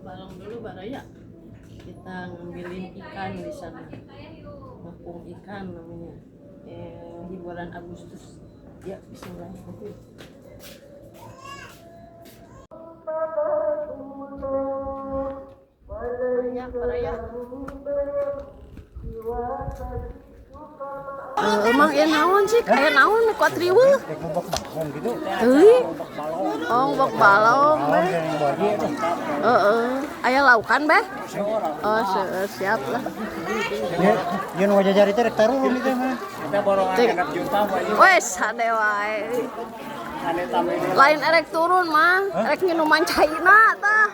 bareng dulu baraya. Kita ngambilin ikan di sana. Ngepung ikan namanya. Di bulan Agustus. Ya, bismillahirrahmanirrahim. Baraya. Emang ya naon sih kayak naon kuat riweuh. Oh, bok balong beh. Aya laukan beh. Oh, siap lah. Ye nu jajari teh rek tarulun ieu mah. Kita borongan genep juta mah. Wes hade wae. Lain erek turun mah, erek minuman caina tah.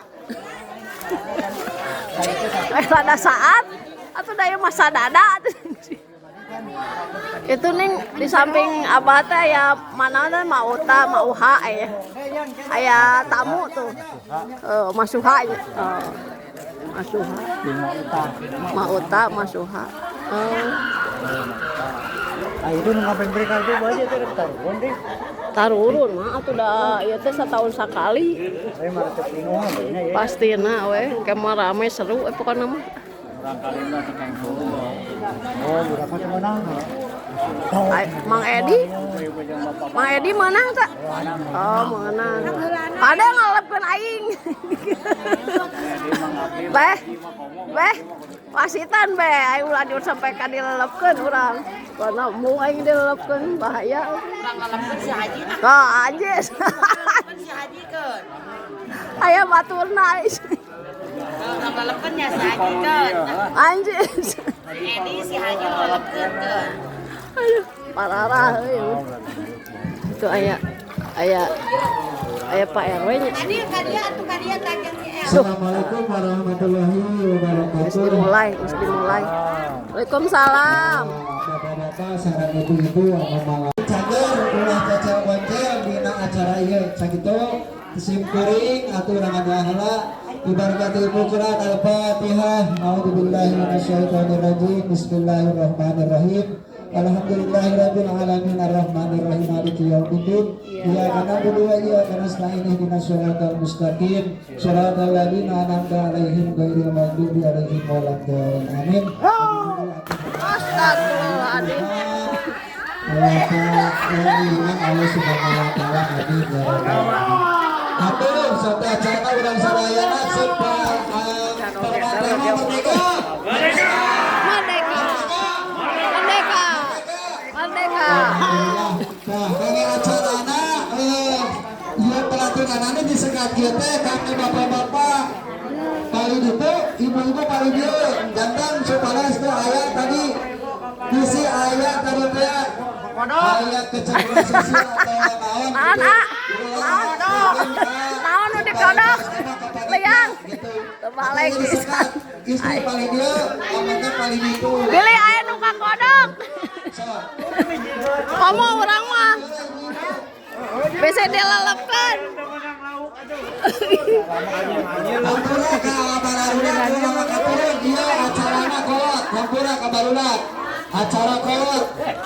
Rada saat atau daya masa dada. Itu nih di samping abah teh ya mana teh mauta mauha aya tamu tuh masuha masuha masuha Itu nu ngapain mereka itu aja teh tarulun deh. Tarurun mah atuh da ieu teh setahun sakali. Saya mah rek pinuhan nya ya. Pastina we kemah rame seru pokona mah. Barangkali mah tekan dulu. Oh, budak mah menang. Mang Edi menang tak? Oh menang. Pada ngalepkeun aing. Beh, wasitan beh, aing ulah diur sampai ka dilelepkeun urang. Karena mung aing dilelepkeun bahaya. Urang ngalepkeun si Haji. Ka anjeus. Si Haji keun. Aya baturna. Urang ngalepkeun nya si Haji keun. Anjeus. Edi si Haji ngalepkeun keun. Aduh, pararah euy. Itu aya Pak RW nya. Kadia atuh kadia takeun si El. Assalamualaikum warahmatullahi wabarakatuh. Mesti mulai. Waalaikumsalam. Bapak-bapak sareng ibu-ibu anu malam. Cager ulah cacar boncel dina acara ieu sakitu simkuring aturan heula Ibarakatuh Quran Al-Fatihah. A'udzubillahi minasyaitonir rajim. Bismillahirrahmanirrahim. Alhamdulillahirabbil alamin arrahmanirrahim maliki yaumiddin. Iyyaka na'budu wa iyyaka nasta'in ihdinas shiratal mustaqim shiratal ladzina an'amta 'alaihim ghairil maghdubi 'alaihim waladdallin. Amin. Astagfirullahaladzim. Allah Subhanahu wa taala amin ya rabbal. Atur sabda acara urang sadayana supaya Merdeka. Nah, kami acarana ieu pelatunanana disekat kieu teh kami bapak-bapak paling itu ibu-ibu paling dieu jantan supanas teh aya tadi bisi aya tadi teh aya kecerdasan sosial atau Naon nu dikodok? Liang. Terbalik. Istri paling dia, amatnya paling itu. Pilih aya nu kakodok. Komo urang mah. Bisa dilelepkeun. Hampura ka barudak, ulah katurun dia acarana kolot. Hampura ka barudak. Acara kolot.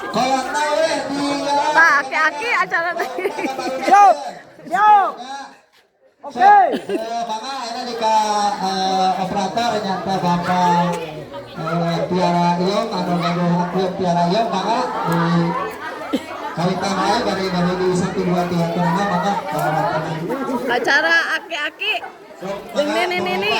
Kolotna we di. Tah aki-aki acara teh. Yo. Oke. Maka ini di operator nyata Bapak Piara Iong anu ngaduh Piara Iong maka di kawitan wae bari di 1 2 3 kurang maka Acara aki-aki. Jeung nini.